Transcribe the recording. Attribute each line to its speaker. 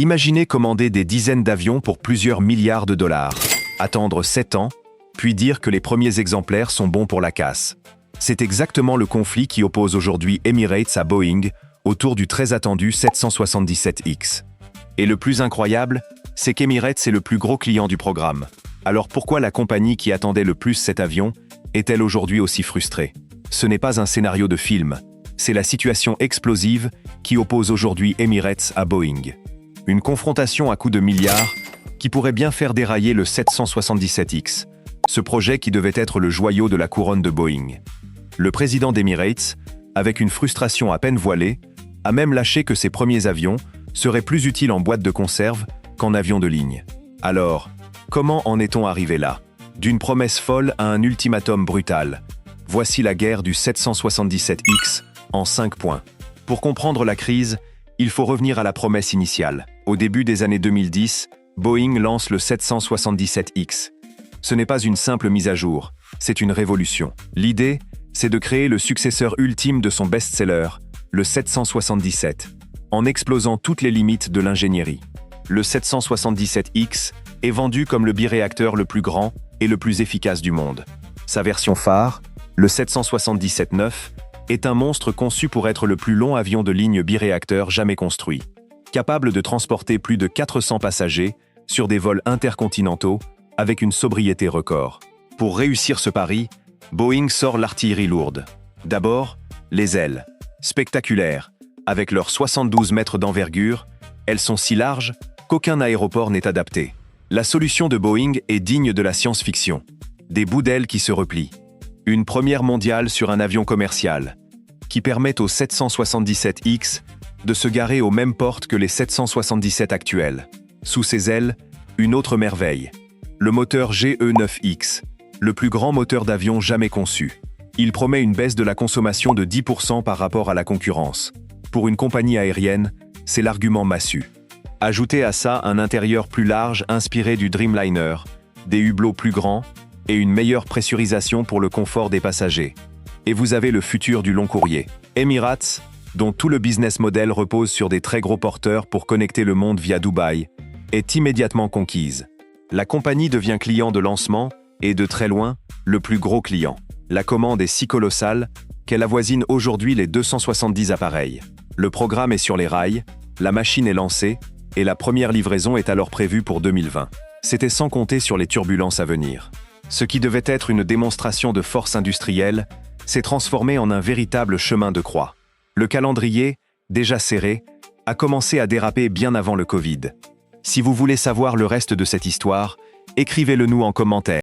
Speaker 1: Imaginez commander des dizaines d'avions pour plusieurs milliards de dollars, attendre 7 ans, puis dire que les premiers exemplaires sont bons pour la casse. C'est exactement le conflit qui oppose aujourd'hui Emirates à Boeing autour du très attendu 777X. Et le plus incroyable, c'est qu'Emirates est le plus gros client du programme. Alors pourquoi la compagnie qui attendait le plus cet avion est-elle aujourd'hui aussi frustrée? Ce n'est pas un scénario de film, c'est la situation explosive qui oppose aujourd'hui Emirates à Boeing. Une confrontation à coups de milliards qui pourrait bien faire dérailler le 777X, ce projet qui devait être le joyau de la couronne de Boeing. Le président d'Emirates, avec une frustration à peine voilée, a même lâché que ses premiers avions seraient plus utiles en boîte de conserve qu'en avion de ligne. Alors, comment en est-on arrivé là? D'une promesse folle à un ultimatum brutal. Voici la guerre du 777X en 5 points. Pour comprendre la crise, il faut revenir à la promesse initiale. Au début des années 2010, Boeing lance le 777X. Ce n'est pas une simple mise à jour, c'est une révolution. L'idée, c'est de créer le successeur ultime de son best-seller, le 777, en explosant toutes les limites de l'ingénierie. Le 777X est vendu comme le biréacteur le plus grand et le plus efficace du monde. Sa version phare, le 777-9, est un monstre conçu pour être le plus long avion de ligne biréacteur jamais construit, capable de transporter plus de 400 passagers sur des vols intercontinentaux avec une sobriété record. Pour réussir ce pari, Boeing sort l'artillerie lourde. D'abord, les ailes. Spectaculaires, avec leurs 72 mètres d'envergure, elles sont si larges qu'aucun aéroport n'est adapté. La solution de Boeing est digne de la science-fiction. Des bouts d'ailes qui se replient. Une première mondiale sur un avion commercial, qui permet au 777X de se garer aux mêmes portes que les 777 actuels. Sous ses ailes, une autre merveille. Le moteur GE9X, le plus grand moteur d'avion jamais conçu. Il promet une baisse de la consommation de 10% par rapport à la concurrence. Pour une compagnie aérienne, c'est l'argument massu. Ajoutez à ça un intérieur plus large inspiré du Dreamliner, des hublots plus grands et une meilleure pressurisation pour le confort des passagers. Et vous avez le futur du long courrier. Emirates, dont tout le business model repose sur des très gros porteurs pour connecter le monde via Dubaï, est immédiatement conquise. La compagnie devient client de lancement et, de très loin, le plus gros client. La commande est si colossale qu'elle avoisine aujourd'hui les 270 appareils. Le programme est sur les rails, la machine est lancée et la première livraison est alors prévue pour 2020. C'était sans compter sur les turbulences à venir. Ce qui devait être une démonstration de force industrielle s'est transformé en un véritable chemin de croix. Le calendrier, déjà serré, a commencé à déraper bien avant le Covid. Si vous voulez savoir le reste de cette histoire, écrivez-le nous en commentaire.